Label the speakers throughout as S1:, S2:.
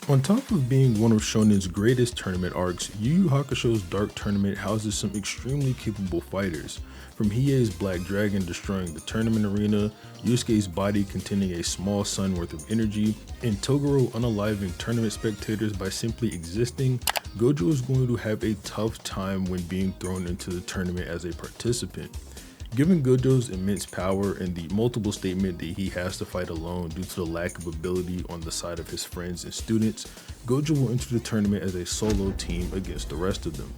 S1: On top of being one of Shonen's greatest tournament arcs, Yu Yu Hakusho's Dark Tournament houses some extremely capable fighters. From Hiei's Black Dragon destroying the tournament arena, Yusuke's body containing a small sun worth of energy, and Toguro unaliving tournament spectators by simply existing, Gojo is going to have a tough time when being thrown into the tournament as a participant. Given Gojo's immense power and the multiple statement that he has to fight alone due to the lack of ability on the side of his friends and students, Gojo will enter the tournament as a solo team against the rest of them.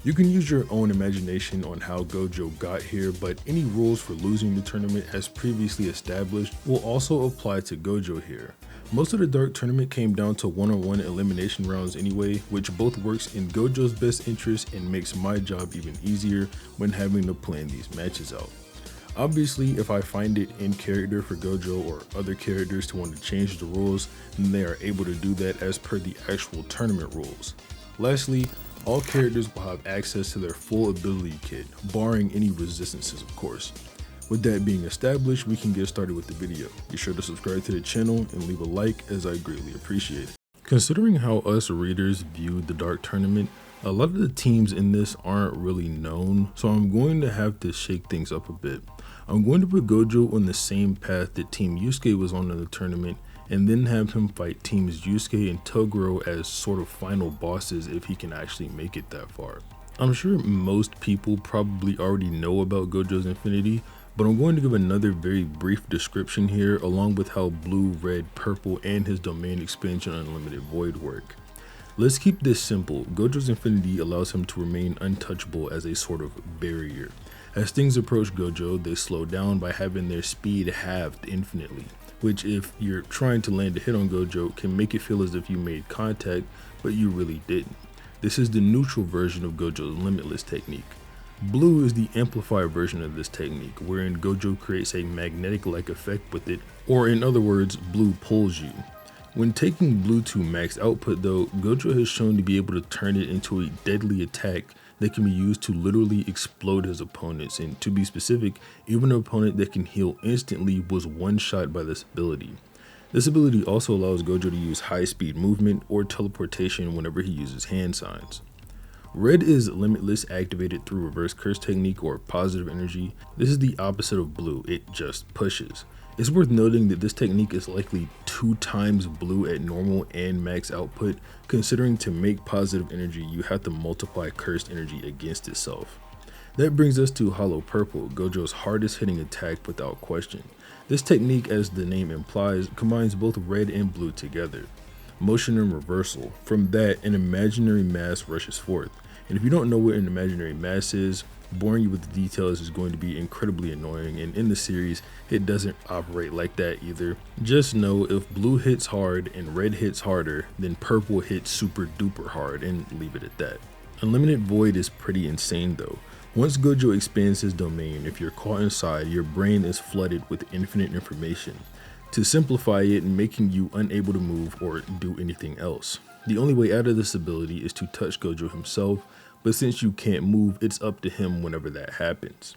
S1: You can use your own imagination on how Gojo got here, but any rules for losing the tournament as previously established will also apply to Gojo here. Most of the Dark Tournament came down to one-on-one elimination rounds anyway, which both works in Gojo's best interest and makes my job even easier when having to plan these matches out. Obviously, if I find it in character for Gojo or other characters to want to change the rules, then they are able to do that as per the actual tournament rules. Lastly, all characters will have access to their full ability kit, barring any resistances of course. With that being established, we can get started with the video. Be sure to subscribe to the channel and leave a like, as I greatly appreciate it. Considering how us readers viewed the Dark Tournament, a lot of the teams in this aren't really known, so I'm going to have to shake things up a bit. I'm going to put Gojo on the same path that Team Yusuke was on in the tournament, and then have him fight Teams Yusuke and Toguro as sort of final bosses if he can actually make it that far. I'm sure most people probably already know about Gojo's Infinity, but I'm going to give another very brief description here along with how blue, red, purple, and his domain expansion Unlimited Void work. Let's keep this simple. Gojo's Infinity allows him to remain untouchable as a sort of barrier. As things approach Gojo, they slow down by having their speed halved infinitely, which if you're trying to land a hit on Gojo can make it feel as if you made contact, but you really didn't. This is the neutral version of Gojo's Limitless technique. Blue is the amplified version of this technique, wherein Gojo creates a magnetic-like effect with it, or in other words, blue pulls you. When taking blue to max output though, Gojo has shown to be able to turn it into a deadly attack that can be used to literally explode his opponents, and to be specific, even an opponent that can heal instantly was one shot by this ability. This ability also allows Gojo to use high speed movement or teleportation whenever he uses hand signs. Red is limitless activated through reverse curse technique or positive energy. This is the opposite of blue, it just pushes. It's worth noting that this technique is likely 2 times blue at normal and max output, considering to make positive energy you have to multiply cursed energy against itself. That brings us to Hollow Purple, Gojo's hardest hitting attack without question. This technique, as the name implies, combines both red and blue together. Motion and reversal. From that, an imaginary mass rushes forth. And if you don't know what an imaginary mass is, boring you with the details is going to be incredibly annoying, and in the series, it doesn't operate like that either. Just know if blue hits hard and red hits harder, then purple hits super duper hard, and leave it at that. Unlimited Void is pretty insane though. Once Gojo expands his domain, if you're caught inside, your brain is flooded with infinite information. To simplify it, making you unable to move or do anything else. The only way out of this ability is to touch Gojo himself, but since you can't move, it's up to him whenever that happens.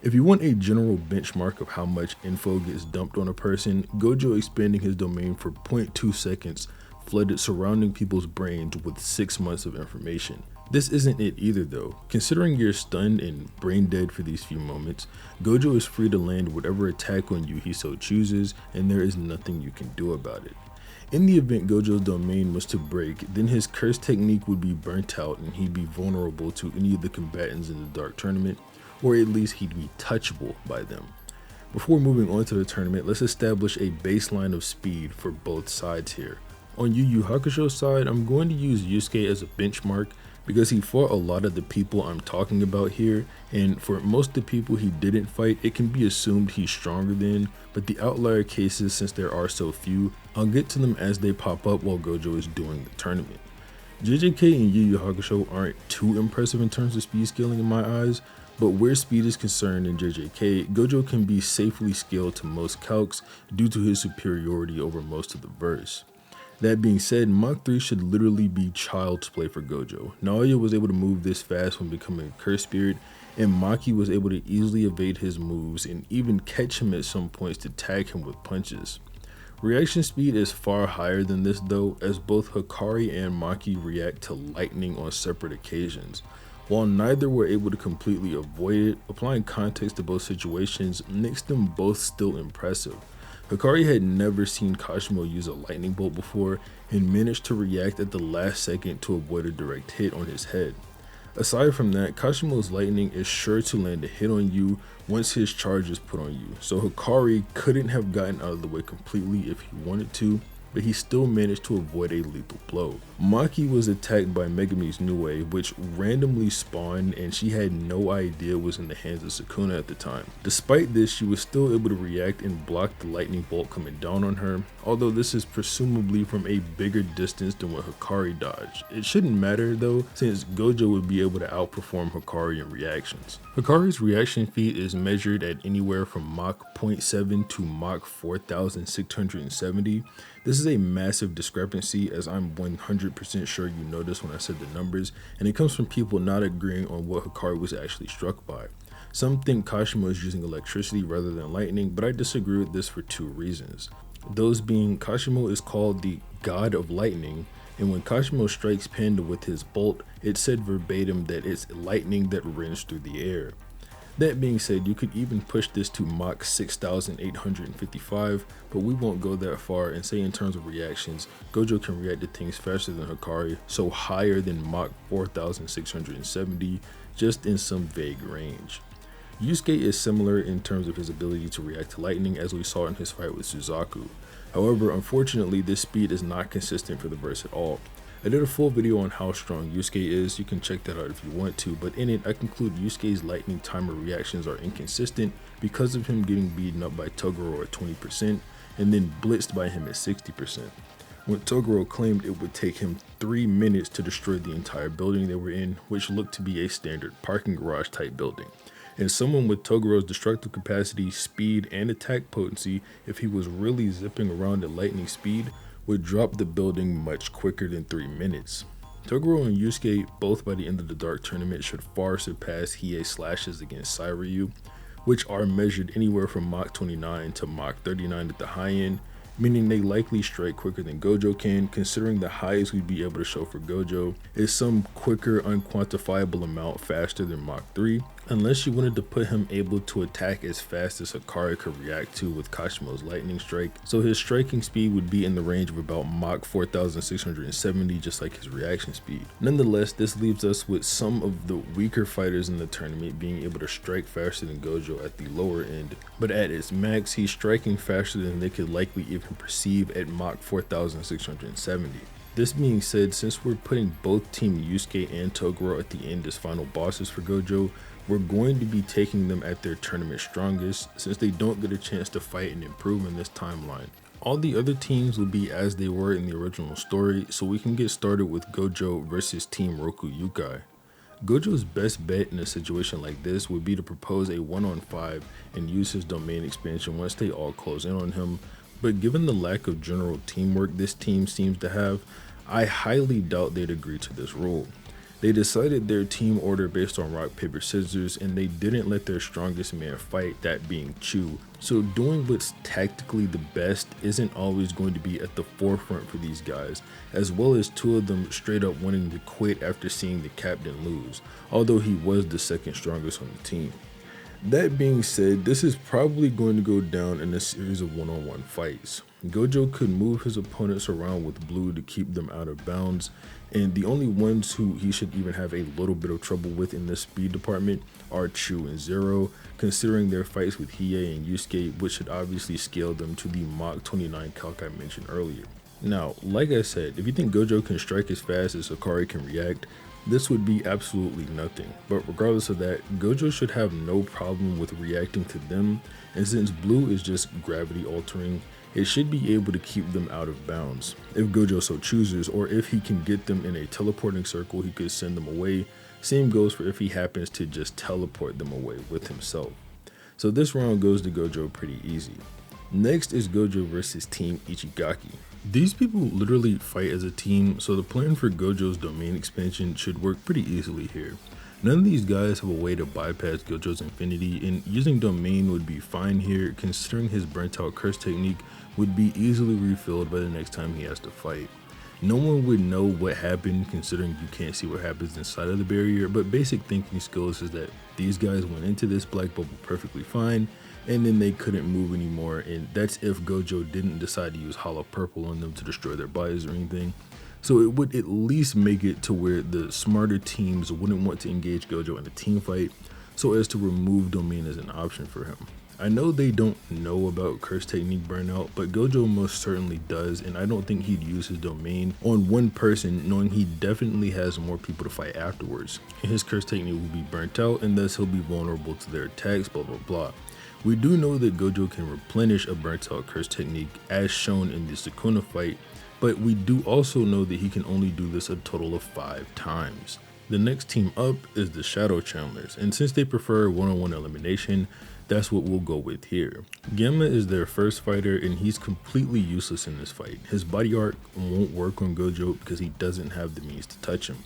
S1: If you want a general benchmark of how much info gets dumped on a person, Gojo expanding his domain for 0.2 seconds flooded surrounding people's brains with 6 months of information. This isn't it either though. Considering you're stunned and brain dead for these few moments, Gojo is free to land whatever attack on you he so chooses, and there is nothing you can do about it. In the event Gojo's domain was to break, then his curse technique would be burnt out and he'd be vulnerable to any of the combatants in the Dark Tournament, or at least he'd be touchable by them. Before moving on to the tournament, let's establish a baseline of speed for both sides here. On Yu Yu Hakusho's side, I'm going to use Yusuke as a benchmark because he fought a lot of the people I'm talking about here, and for most of the people he didn't fight, it can be assumed he's stronger than, but the outlier cases, since there are so few, I'll get to them as they pop up while Gojo is doing the tournament. JJK and Yu Yu Hakusho aren't too impressive in terms of speed scaling in my eyes, but where speed is concerned in JJK, Gojo can be safely scaled to most calcs due to his superiority over most of the verse. That being said, Mach 3 should literally be child's play for Gojo. Naoya was able to move this fast when becoming a Curse Spirit, and Maki was able to easily evade his moves and even catch him at some points to tag him with punches. Reaction speed is far higher than this though, as both Hikari and Maki react to lightning on separate occasions. While neither were able to completely avoid it, applying context to both situations makes them both still impressive. Hikari had never seen Kashimo use a lightning bolt before and managed to react at the last second to avoid a direct hit on his head. Aside from that, Kashimo's lightning is sure to land a hit on you once his charge is put on you, so Hikari couldn't have gotten out of the way completely if he wanted to, but he still managed to avoid a lethal blow. Maki was attacked by Megami's Nue, which randomly spawned and she had no idea was in the hands of Sukuna at the time. Despite this, she was still able to react and block the lightning bolt coming down on her, although this is presumably from a bigger distance than what Hikari dodged. It shouldn't matter though, since Gojo would be able to outperform Hikari in reactions. Hikari's reaction speed is measured at anywhere from Mach 0.7 to Mach 4670. This is a massive discrepancy, as I'm 100% sure you noticed when I said the numbers, and it comes from people not agreeing on what Hikari was actually struck by. Some think Kashimo is using electricity rather than lightning, but I disagree with this for two reasons. Those being, Kashimo is called the God of Lightning, and when Kashimo strikes Panda with his bolt, it said verbatim that it's lightning that rends through the air. That being said, you could even push this to Mach 6855, but we won't go that far and say in terms of reactions, Gojo can react to things faster than Hikari, so higher than Mach 4670, just in some vague range. Yusuke is similar in terms of his ability to react to lightning, as we saw in his fight with Suzaku. However, unfortunately, this speed is not consistent for the verse at all. I did a full video on how strong Yusuke is, you can check that out if you want to, but in it I conclude Yusuke's lightning timer reactions are inconsistent because of him getting beaten up by Toguro at 20% and then blitzed by him at 60%. When Toguro claimed it would take him 3 minutes to destroy the entire building they were in, which looked to be a standard parking garage type building. And someone with Toguro's destructive capacity, speed, and attack potency, if he was really zipping around at lightning speed, would drop the building much quicker than 3 minutes. Toguro and Yusuke, both by the end of the Dark Tournament, should far surpass Hiei slashes against Sairyu, which are measured anywhere from Mach 29 to Mach 39 at the high end, meaning they likely strike quicker than Gojo can, considering the highest we'd be able to show for Gojo is some quicker unquantifiable amount faster than Mach 3, unless you wanted to put him able to attack as fast as Hikari could react to with Kashimo's lightning strike, so his striking speed would be in the range of about Mach 4670, just like his reaction speed. Nonetheless, this leaves us with some of the weaker fighters in the tournament being able to strike faster than Gojo at the lower end, but at its max he's striking faster than they could likely even perceive at Mach 4670. This being said, since we're putting both Team Yusuke and Toguro at the end as final bosses for Gojo, we're going to be taking them at their tournament strongest, since they don't get a chance to fight and improve in this timeline. All the other teams will be as they were in the original story, so we can get started with Gojo versus Team Rokuyukai. Gojo's best bet in a situation like this would be to propose a 1-on-5 and use his domain expansion once they all close in on him, but given the lack of general teamwork this team seems to have, I highly doubt they'd agree to this rule. They decided their team order based on rock, paper, scissors, and they didn't let their strongest man fight, that being Chu. So doing what's tactically the best isn't always going to be at the forefront for these guys, as well as two of them straight up wanting to quit after seeing the captain lose, although he was the second strongest on the team. That being said, this is probably going to go down in a series of one-on-one fights. Gojo could move his opponents around with blue to keep them out of bounds, and the only ones who he should even have a little bit of trouble with in this speed department are Chu and Zero, considering their fights with Hiei and Yusuke, which should obviously scale them to the Mach 29 calc I mentioned earlier. Now, like I said, if you think Gojo can strike as fast as Hikari can react, this would be absolutely nothing, but regardless of that, Gojo should have no problem with reacting to them, and since blue is just gravity altering, it should be able to keep them out of bounds, if Gojo so chooses, or if he can get them in a teleporting circle he could send them away. Same goes for if he happens to just teleport them away with himself. So this round goes to Gojo pretty easy. Next is Gojo versus Team Ichigaki. These people literally fight as a team, so the plan for Gojo's domain expansion should work pretty easily here. None of these guys have a way to bypass Gojo's infinity, and using domain would be fine here considering his burnt out curse technique would be easily refilled by the next time he has to fight. No one would know what happened considering you can't see what happens inside of the barrier, but basic thinking skills is that these guys went into this black bubble perfectly fine and then they couldn't move anymore, and that's if Gojo didn't decide to use hollow purple on them to destroy their bodies or anything. So it would at least make it to where the smarter teams wouldn't want to engage Gojo in a team fight so as to remove domain as an option for him. I know they don't know about curse technique burnout, but Gojo most certainly does, and I don't think he'd use his domain on one person knowing he definitely has more people to fight afterwards. And his curse technique will be burnt out and thus he'll be vulnerable to their attacks, blah blah blah. We do know that Gojo can replenish a burnt out curse technique as shown in the Sukuna fight, but we do also know that he can only do this a total of 5 times. The next team up is the Shadow Channelers, and since they prefer one-on-one elimination, that's what we'll go with here. Gamma is their first fighter and he's completely useless in this fight. His body arc won't work on Gojo because he doesn't have the means to touch him.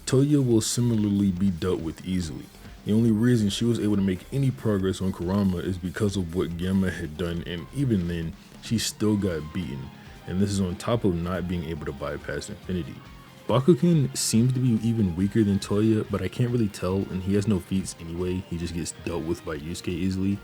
S1: Toya will similarly be dealt with easily. The only reason she was able to make any progress on Kurama is because of what Gamma had done, and even then, she still got beaten. And this is on top of not being able to bypass infinity. Bakugan seems to be even weaker than Toya, but I can't really tell, and he has no feats anyway, he just gets dealt with by Yusuke easily.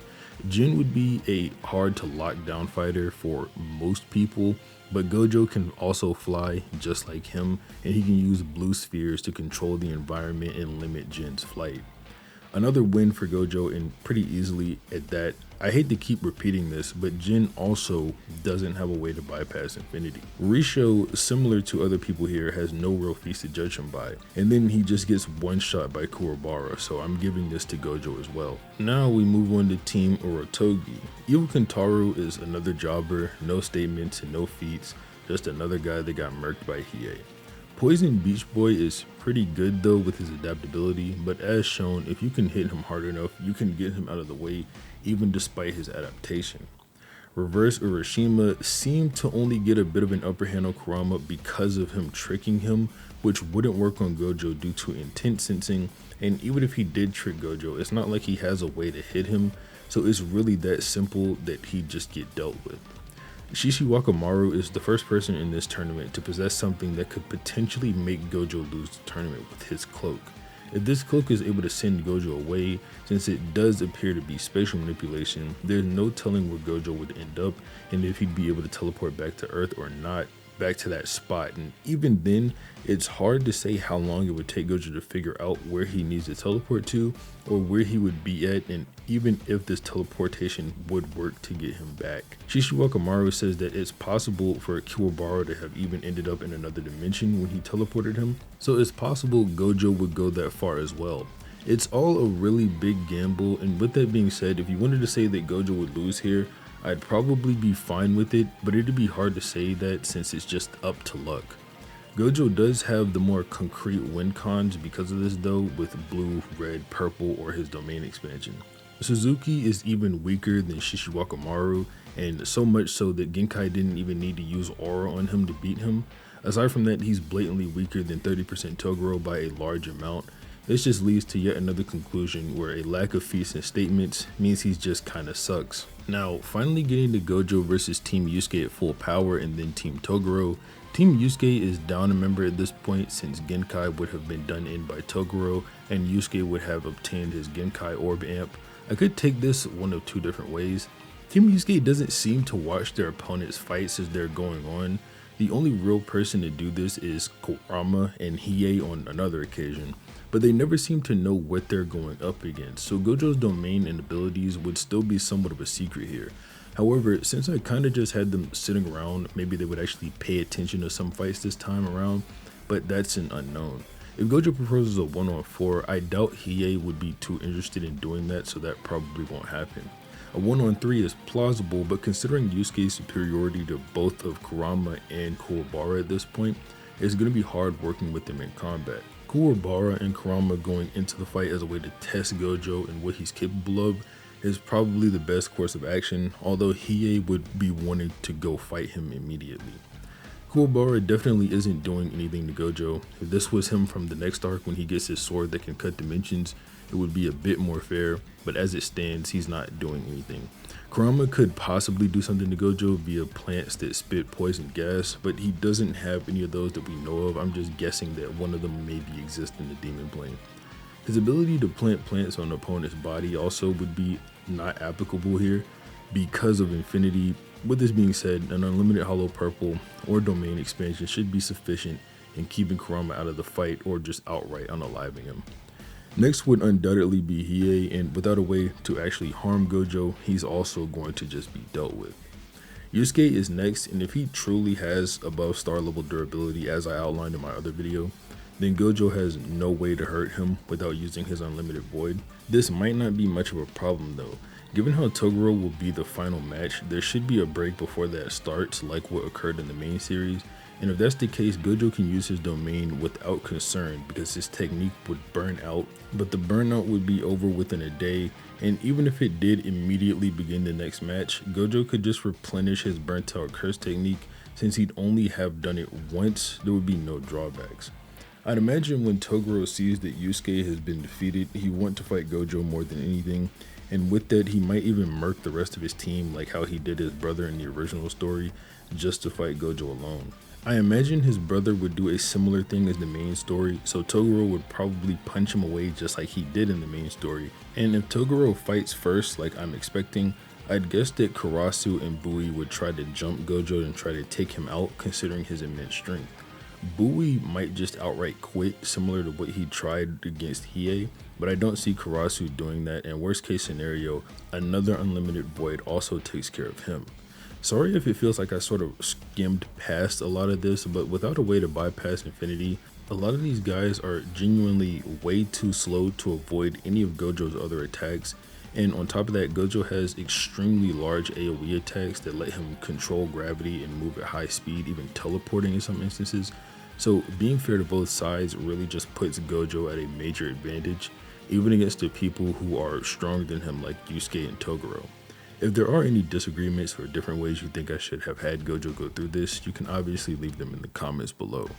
S1: Jin would be a hard to lock down fighter for most people, but Gojo can also fly just like him, and he can use blue spheres to control the environment and limit Jin's flight. Another win for Gojo, and pretty easily at that. I hate to keep repeating this, but Jin also doesn't have a way to bypass infinity. Risho, similar to other people here, has no real feats to judge him by, and then he just gets one shot by Kuwabara, so I'm giving this to Gojo as well. Now we move on to Team Uraotogi. Evil Kentaro is another jobber, no statements and no feats, just another guy that got murked by Hiei. Poison Beach Boy is pretty good though with his adaptability, but as shown, if you can hit him hard enough, you can get him out of the way even despite his adaptation. Reverse Urashima seemed to only get a bit of an upper hand on Kurama because of him tricking him, which wouldn't work on Gojo due to intent sensing, and even if he did trick Gojo, it's not like he has a way to hit him, so it's really that simple that he'd just get dealt with. Shishi Wakamaru is the first person in this tournament to possess something that could potentially make Gojo lose the tournament with his cloak. If this cloak is able to send Gojo away, since it does appear to be spatial manipulation, there's no telling where Gojo would end up and if he'd be able to teleport back to Earth or not, back to that spot. And even then, it's hard to say how long it would take Gojo to figure out where he needs to teleport to or where he would be at, and even if this teleportation would work to get him back. Shishi Wakamaru says that it's possible for Kuwabara to have even ended up in another dimension when he teleported him, so it's possible Gojo would go that far as well. It's all a really big gamble, and with that being said, if you wanted to say that Gojo would lose here, I'd probably be fine with it, but it'd be hard to say that since it's just up to luck. Gojo does have the more concrete win cons because of this though, with blue, red, purple, or his domain expansion. Suzuki is even weaker than Shishi Wakamaru, and so much so that Genkai didn't even need to use aura on him to beat him. Aside from that, he's blatantly weaker than 30% Toguro by a large amount. This just leads to yet another conclusion where a lack of feats and statements means he's just kinda sucks. Now, finally getting to Gojo versus Team Yusuke at full power and then Team Toguro. Team Yusuke is down a member at this point since Genkai would have been done in by Toguro and Yusuke would have obtained his Genkai Orb Amp. I could take this one of two different ways. Team Yusuke doesn't seem to watch their opponents' fights as they're going on. The only real person to do this is Kurama and Hiei on another occasion, but they never seem to know what they're going up against, so Gojo's domain and abilities would still be somewhat of a secret here. However, since I kinda just had them sitting around, maybe they would actually pay attention to some fights this time around, but that's an unknown. If Gojo proposes a 1-on-4, I doubt Hiei would be too interested in doing that, so that probably won't happen. A 1-on-3 is plausible, but considering Yusuke's superiority to both of Kurama and Kuwabara at this point, it's going to be hard working with them in combat. Kuwabara and Kurama going into the fight as a way to test Gojo and what he's capable of is probably the best course of action, although Hiei would be wanting to go fight him immediately. Kuwabara definitely isn't doing anything to Gojo. If this was him from the next arc when he gets his sword that can cut dimensions, it would be a bit more fair, but as it stands, he's not doing anything. Kurama could possibly do something to Gojo via plants that spit poison gas, but he doesn't have any of those that we know of. I'm just guessing that one of them maybe exists in the demon plane. His ability to plant plants on an opponent's body also would be not applicable here because of Infinity. With this being said, an unlimited hollow purple or domain expansion should be sufficient in keeping Kurama out of the fight or just outright unaliving him. Next would undoubtedly be Hiei, and without a way to actually harm Gojo, he's also going to just be dealt with. Yusuke is next, and if he truly has above star level durability as I outlined in my other video, then Gojo has no way to hurt him without using his unlimited void. This might not be much of a problem though. Given how Toguro will be the final match, there should be a break before that starts like what occurred in the main series, and if that's the case, Gojo can use his domain without concern because his technique would burn out, but the burnout would be over within a day, and even if it did immediately begin the next match, Gojo could just replenish his burnt out curse technique. Since he'd only have done it once, there would be no drawbacks. I'd imagine when Toguro sees that Yusuke has been defeated, he want to fight Gojo more than anything, and with that he might even murk the rest of his team like how he did his brother in the original story just to fight Gojo alone. I imagine his brother would do a similar thing as the main story, so Toguro would probably punch him away just like he did in the main story. And if Toguro fights first like I'm expecting, I'd guess that Karasu and Bui would try to jump Gojo and try to take him out considering his immense strength. Bui might just outright quit, similar to what he tried against Hiei, but I don't see Karasu doing that, and worst case scenario, another unlimited void also takes care of him. Sorry if it feels like I sort of skimmed past a lot of this, but without a way to bypass Infinity, a lot of these guys are genuinely way too slow to avoid any of Gojo's other attacks, and on top of that, Gojo has extremely large AoE attacks that let him control gravity and move at high speed, even teleporting in some instances. So being fair to both sides really just puts Gojo at a major advantage, even against the people who are stronger than him like Yusuke and Toguro. If there are any disagreements or different ways you think I should have had Gojo go through this, you can obviously leave them in the comments below.